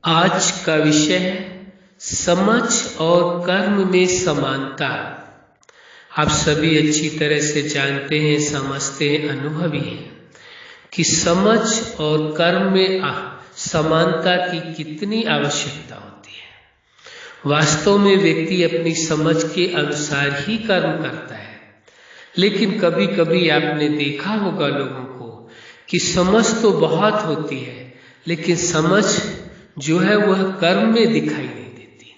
आज का विषय है समझ और कर्म में समानता। आप सभी अच्छी तरह से जानते हैं, समझते हैं, अनुभवी हैं कि समझ और कर्म में समानता की कितनी आवश्यकता होती है। वास्तव में व्यक्ति अपनी समझ के अनुसार ही कर्म करता है, लेकिन कभी कभी आपने देखा होगा लोगों को कि समझ तो बहुत होती है, लेकिन समझ जो है वह कर्म में दिखाई नहीं देती।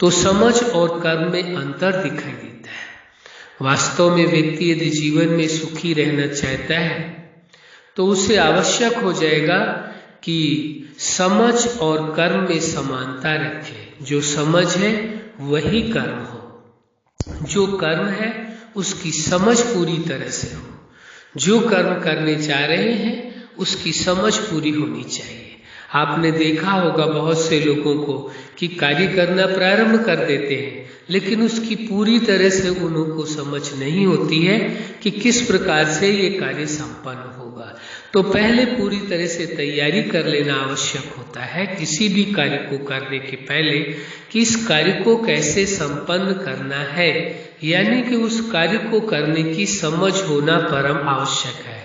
तो समझ और कर्म में अंतर दिखाई देता है। वास्तव में व्यक्ति यदि जीवन में सुखी रहना चाहता है तो उसे आवश्यक हो जाएगा कि समझ और कर्म में समानता रखे। जो समझ है वही कर्म हो, जो कर्म है उसकी समझ पूरी तरह से हो। जो कर्म करने जा रहे हैं उसकी समझ पूरी होनी चाहिए। आपने देखा होगा बहुत से लोगों को कि कार्य करना प्रारंभ कर देते हैं, लेकिन उसकी पूरी तरह से उनको समझ नहीं होती है कि किस प्रकार से ये कार्य संपन्न होगा। तो पहले पूरी तरह से तैयारी कर लेना आवश्यक होता है किसी भी कार्य को करने के पहले, कि इस कार्य को कैसे संपन्न करना है, यानी कि उस कार्य को करने की समझ होना परम आवश्यक है।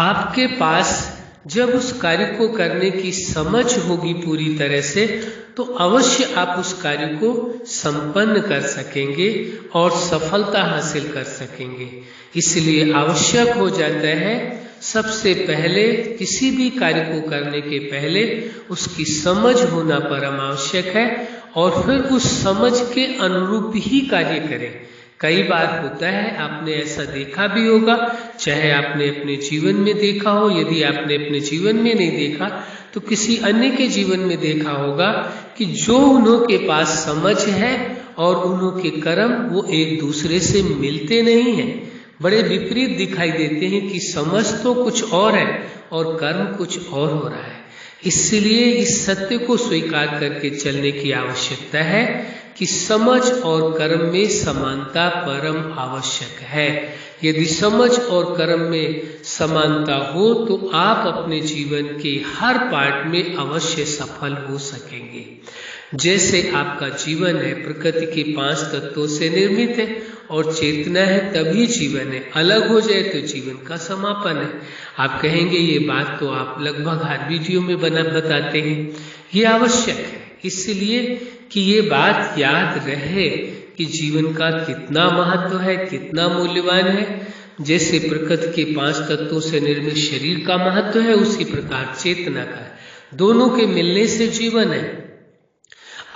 आपके पास जब उस कार्य को करने की समझ होगी पूरी तरह से, तो अवश्य आप उस कार्य को संपन्न कर सकेंगे और सफलता हासिल कर सकेंगे। इसलिए आवश्यक हो जाता है सबसे पहले किसी भी कार्य को करने के पहले उसकी समझ होना परम आवश्यक है, और फिर उस समझ के अनुरूप ही कार्य करें। कई बार होता है, आपने ऐसा देखा भी होगा, चाहे आपने अपने जीवन में देखा हो, यदि आपने अपने जीवन में नहीं देखा तो किसी अन्य के जीवन में देखा होगा कि जो उन्हों के पास समझ है और उन्हों के कर्म वो एक दूसरे से मिलते नहीं हैं, बड़े विपरीत दिखाई देते हैं कि समझ तो कुछ और है और कर्म कुछ और हो रहा है। इसलिए इस सत्य को स्वीकार करके चलने की आवश्यकता है कि समझ और कर्म में समानता परम आवश्यक है। यदि समझ और कर्म में समानता हो तो आप अपने जीवन के हर पार्ट में अवश्य सफल हो सकेंगे। जैसे आपका जीवन है प्रकृति के 5 तत्वों से निर्मित है और चेतना है तभी जीवन है। अलग हो जाए तो जीवन का समापन है। आप कहेंगे ये बात तो आप लगभग हर वीडियो में बताते हैं। ये आवश्यक है इसलिए कि ये बात याद रहे कि जीवन का कितना महत्व है, कितना मूल्यवान है। जैसे प्रकृति के 5 तत्वों से निर्मित शरीर का महत्व है, उसी प्रकार चेतना का है। दोनों के मिलने से जीवन है।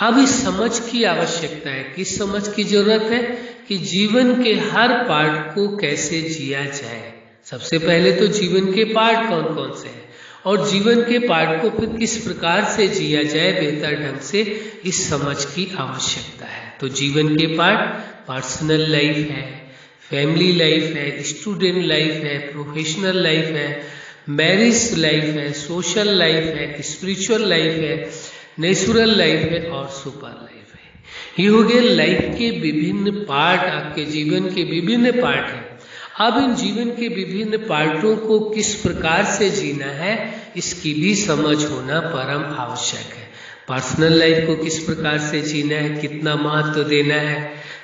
अब इस समझ की आवश्यकता है, किस समझ की जरूरत है कि जीवन के हर पार्ट को कैसे जिया जाए। सबसे पहले तो जीवन के पार्ट कौन कौन से हैं और जीवन के पार्ट को फिर किस प्रकार से जिया जाए बेहतर ढंग से, इस समझ की आवश्यकता है। तो जीवन के पार्ट पर्सनल लाइफ है, फैमिली लाइफ है, स्टूडेंट लाइफ है, प्रोफेशनल लाइफ है, मैरिज लाइफ है, सोशल लाइफ है, स्पिरिचुअल लाइफ है, नेचुरल लाइफ है और सुपर लाइफ है। ये हो गए लाइफ के विभिन्न पार्ट, आपके जीवन के विभिन्न पार्ट हैं। अब इन जीवन के विभिन्न पार्टों को किस प्रकार से जीना है इसकी भी समझ होना परम आवश्यक है। पर्सनल लाइफ को किस प्रकार से जीना है, कितना महत्व देना है,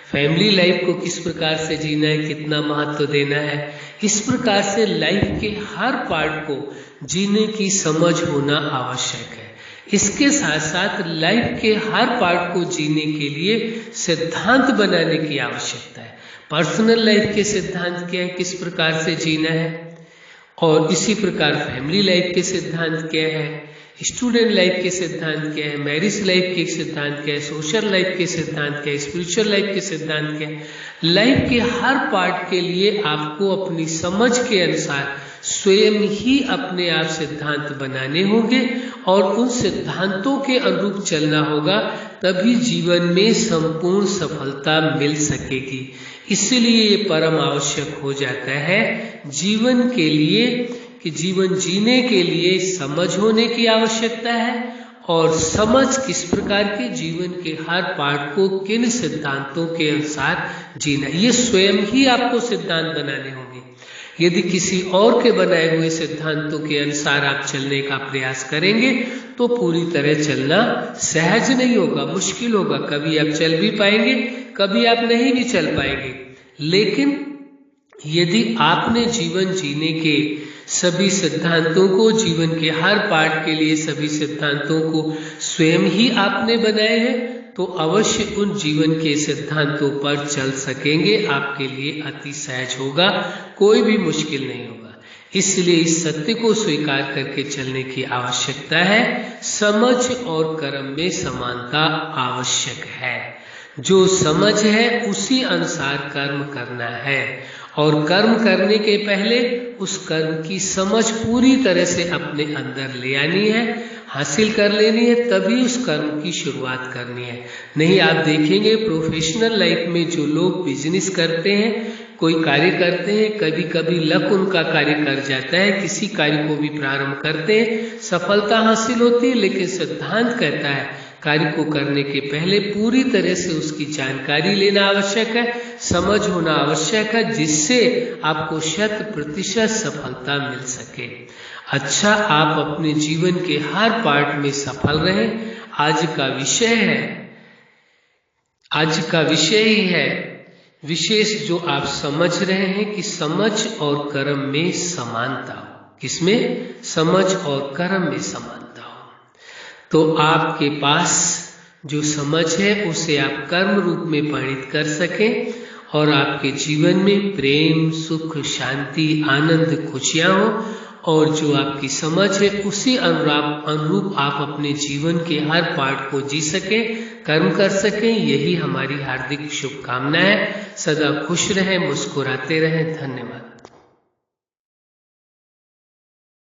फैमिली लाइफ को किस प्रकार से जीना है, कितना महत्व देना है, इस प्रकार से लाइफ के हर पार्ट को जीने की समझ होना आवश्यक है। इसके साथ साथ लाइफ के हर पार्ट को जीने के लिए सिद्धांत बनाने की आवश्यकता है। पर्सनल लाइफ के सिद्धांत क्या है, किस प्रकार से जीना है, और इसी प्रकार फैमिली लाइफ के सिद्धांत क्या है, स्टूडेंट लाइफ के सिद्धांत क्या है, मैरिज लाइफ के सिद्धांत क्या है, सोशल लाइफ के सिद्धांत क्या है, स्पिरिचुअल लाइफ के सिद्धांत क्या है। लाइफ के हर पार्ट के लिए आपको अपनी समझ के अनुसार स्वयं ही अपने आप सिद्धांत बनाने होंगे और उन सिद्धांतों के अनुरूप चलना होगा, तभी जीवन में संपूर्ण सफलता मिल सकेगी। इसलिए ये परम आवश्यक हो जाता है जीवन के लिए कि जीवन जीने के लिए समझ होने की आवश्यकता है, और समझ किस प्रकार के जीवन के हर पार्ट को किन सिद्धांतों के अनुसार जीना, ये स्वयं ही आपको सिद्धांत बनाने होंगे। यदि किसी और के बनाए हुए सिद्धांतों के अनुसार आप चलने का प्रयास करेंगे तो पूरी तरह चलना सहज नहीं होगा, मुश्किल होगा। कभी आप चल भी पाएंगे, कभी आप नहीं भी चल पाएंगे। लेकिन यदि आपने जीवन जीने के सभी सिद्धांतों को, जीवन के हर पार्ट के लिए सभी सिद्धांतों को स्वयं ही आपने बनाए हैं, तो अवश्य उन जीवन के सिद्धांतों पर चल सकेंगे। आपके लिए अति सहज होगा, कोई भी मुश्किल नहीं होगा। इसलिए इस सत्य को स्वीकार करके चलने की आवश्यकता है। समझ और कर्म में समानता आवश्यक है। जो समझ है उसी अनुसार कर्म करना है, और कर्म करने के पहले उस कर्म की समझ पूरी तरह से अपने अंदर ले आनी है, हासिल कर लेनी है, तभी उस कर्म की शुरुआत करनी है। नहीं, आप देखेंगे प्रोफेशनल लाइफ में जो लोग बिजनेस करते हैं, कोई कार्य करते हैं, कभी कभी लक उनका कार्य कर जाता है, किसी कार्य को भी प्रारंभ करते हैं, सफलता हासिल होती है, लेकिन सिद्धांत कहता है कार्य को करने के पहले पूरी तरह से उसकी जानकारी लेना आवश्यक है, समझ होना आवश्यक है, जिससे आपको 100% सफलता मिल सके। अच्छा, आप अपने जीवन के हर पार्ट में सफल रहें। आज का विषय ही है विशेष, जो आप समझ रहे हैं कि समझ और कर्म में समानता हो। किसमें? समझ और कर्म में समानता हो। तो आपके पास जो समझ है उसे आप कर्म रूप में परिणित कर सकें, और आपके जीवन में प्रेम, सुख, शांति, आनंद, खुशियां हो, और जो आपकी समझ है उसी अनुरूप आप अपने जीवन के हर पार्ट को जी सकें, कर्म कर सकें। यही हमारी हार्दिक शुभकामना है। सदा खुश रहें, मुस्कुराते रहें। धन्यवाद।